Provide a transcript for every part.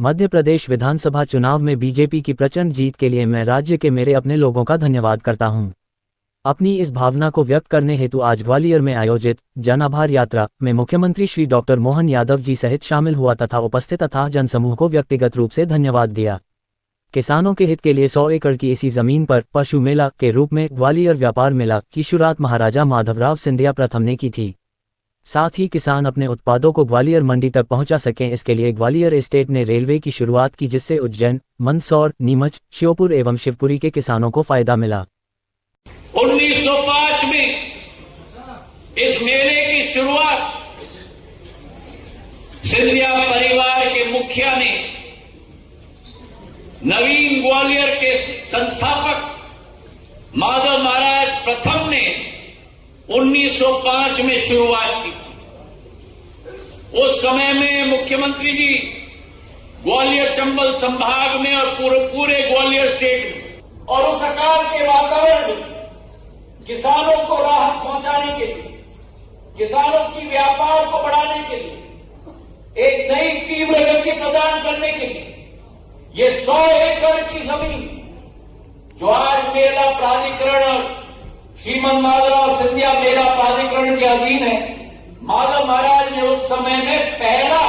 मध्य प्रदेश विधानसभा चुनाव में बीजेपी की प्रचंड जीत के लिए मैं राज्य के मेरे अपने लोगों का धन्यवाद करता हूं। अपनी इस भावना को व्यक्त करने हेतु आज ग्वालियर में आयोजित जन आभार यात्रा में मुख्यमंत्री श्री डॉक्टर मोहन यादव जी सहित शामिल हुआ तथा उपस्थित अथाह जनसमूह को व्यक्तिगत रूप से धन्यवाद दिया। किसानों के हित के लिए 100 एकड़ की इसी जमीन पर पशु मेला के रूप में ग्वालियर व्यापार मेला की शुरुआत महाराजा माधवराव सिंधिया प्रथम ने की थी। साथ ही किसान अपने उत्पादों को ग्वालियर मंडी तक पहुंचा सकें, इसके लिए ग्वालियर एस्टेट ने रेलवे की शुरुआत की, जिससे उज्जैन, मंदसौर, नीमच, श्योपुर एवं शिवपुरी के किसानों को फायदा मिला। 1905 में इस मेले की शुरुआत सिंधिया परिवार के मुखिया ने, नवीन ग्वालियर के संस्थापक माधव महाराज प्रथम ने 1905 में शुरुआत की थी। उस समय में मुख्यमंत्री जी ग्वालियर चंबल संभाग में और पूरे ग्वालियर स्टेट में और उस अकाल के वातावरण में किसानों को राहत पहुंचाने के लिए, किसानों की व्यापार को बढ़ाने के लिए, एक नई तीव्र गति प्रदान करने के लिए ये 100 एकड़ की जमीन जो आज मेला प्राधिकरण और श्रीमद माधवराव सिंधिया मेला प्राधिकरण के अधीन है, माधव महाराज ने उस समय में पहला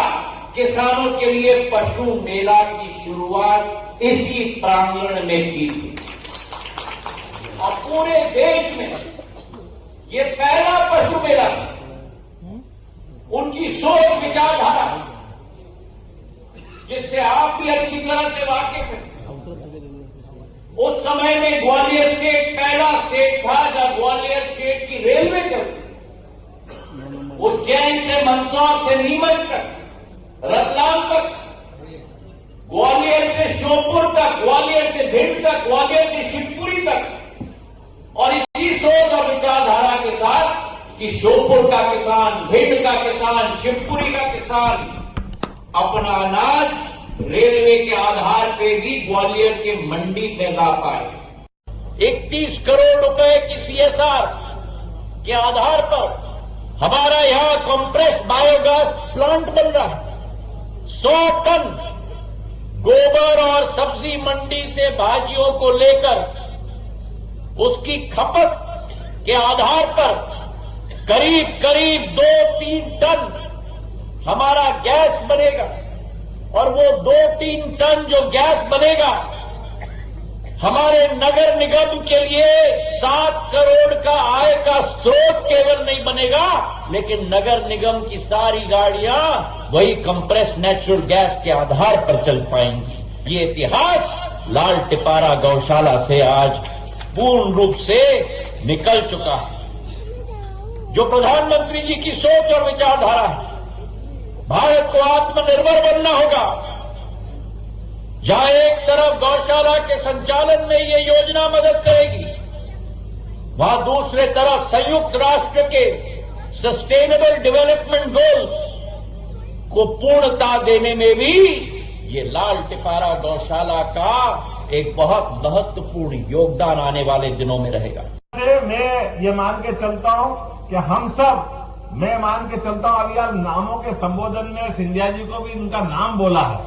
किसानों के लिए पशु मेला की शुरुआत इसी प्रांगण में की थी और पूरे देश में ये पहला पशु मेला था। उनकी सोच विचारधारा जिससे आप भी अच्छी तरह से वाकिफ हैं। उस समय में ग्वालियर स्टेट पहला स्टेट था जब ग्वालियर स्टेट की रेलवे चलती, उज्जैन से मंदसौर से नीमच तक, रतलाम तक, ग्वालियर से श्योपुर तक, ग्वालियर से भिंड तक, ग्वालियर से शिवपुरी तक, और इसी सोच और विचारधारा के साथ कि श्योपुर का किसान, भिंड का किसान, शिवपुरी का किसान अपना अनाज रेलवे के आधार पे भी ग्वालियर के मंडी में ला पाए। 31 करोड़ रुपए की सीएसआर के आधार पर हमारा यहां कंप्रेस बायोगैस प्लांट बन रहा है। 100 टन गोबर और सब्जी मंडी से भाजियों को लेकर उसकी खपत के आधार पर करीब 2-3 टन हमारा गैस बनेगा और वो 2-3 टन जो गैस बनेगा हमारे नगर निगम के लिए 7 करोड़ का आय का स्रोत केवल नहीं बनेगा, लेकिन नगर निगम की सारी गाड़ियां वही कंप्रेस नेचुरल गैस के आधार पर चल पाएंगी। ये इतिहास लाल टिपारा गौशाला से आज पूर्ण रूप से निकल चुका है। जो प्रधानमंत्री जी की सोच और विचारधारा है, भारत को आत्मनिर्भर बनना होगा। जहां एक तरफ गौशाला के संचालन में ये योजना मदद करेगी, वहां दूसरे तरफ संयुक्त राष्ट्र के सस्टेनेबल डेवलपमेंट गोल्स को पूर्णता देने में भी ये लाल टिपारा गौशाला का एक बहुत महत्वपूर्ण योगदान आने वाले दिनों में रहेगा। मैं ये मान के चलता हूं कि हम सब, मैं मान के चलता हूं, अभी यार नामों के संबोधन में सिंधिया जी को भी उनका नाम बोला है,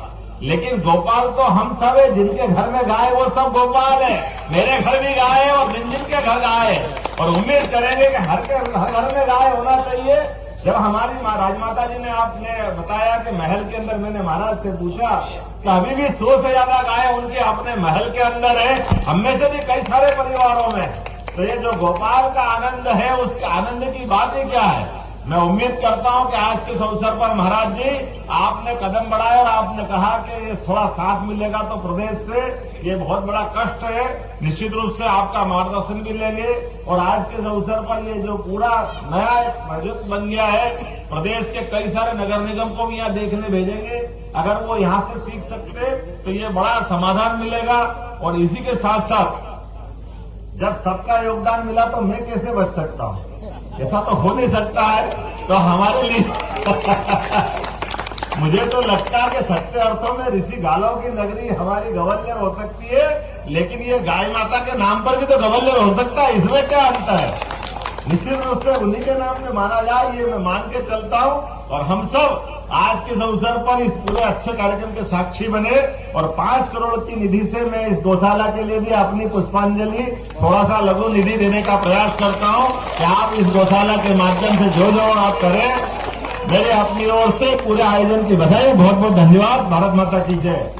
लेकिन गोपाल तो हम सब है। जिनके घर में गाय वो सब गोपाल है। मेरे घर भी गाय है और जिन के घर गाय है, और उम्मीद करेंगे कि हर घर में गाय होना चाहिए। जब हमारी राजमाता जी ने, आपने बताया कि महल के अंदर, मैंने महाराज से पूछा कि अभी भी 100 से ज्यादा गाय उनके अपने महल के अंदर है, हमें से भी कई सारे परिवारों में। तो ये जो गोपाल का आनंद है, उसके आनंद की बात ही क्या है। मैं उम्मीद करता हूं कि आज के इस अवसर पर महाराज जी आपने कदम बढ़ाया और आपने कहा कि ये थोड़ा साथ मिलेगा तो प्रदेश से, ये बहुत बड़ा कष्ट है। निश्चित रूप से आपका मार्गदर्शन भी लेंगे और आज के इस अवसर पर ये जो पूरा नया एक प्रोजेक्ट बन गया है, प्रदेश के कई सारे नगर निगम को भी यहाँ देखने भेजेंगे। अगर वो यहाँ से सीख सकते तो ये बड़ा समाधान मिलेगा। और इसी के साथ साथ जब सबका योगदान मिला तो मैं कैसे बच सकता हूं? ऐसा तो हो नहीं सकता है। तो हमारे लिए मुझे तो लगता है कि सच्चे अर्थों में ऋषि गालों की नगरी हमारी ग्वालियर हो सकती है, लेकिन ये गाय माता के नाम पर भी तो ग्वालियर हो सकता है। इसमें क्या अंतर है? निश्चित रूप से उन्हीं के नाम में माना जाए, ये मैं मान के चलता हूं। और हम सब आज के इस अवसर पर इस पूरे अच्छे कार्यक्रम के साक्षी बने और 5 करोड़ की निधि से मैं इस गौशाला के लिए भी अपनी पुष्पांजलि थोड़ा सा लघु निधि देने का प्रयास करता हूं कि आप इस गौशाला के माध्यम से जो आप करें, मेरे अपनी ओर से पूरे आयोजन की बधाई। बहुत बहुत धन्यवाद। भारत माता की जय।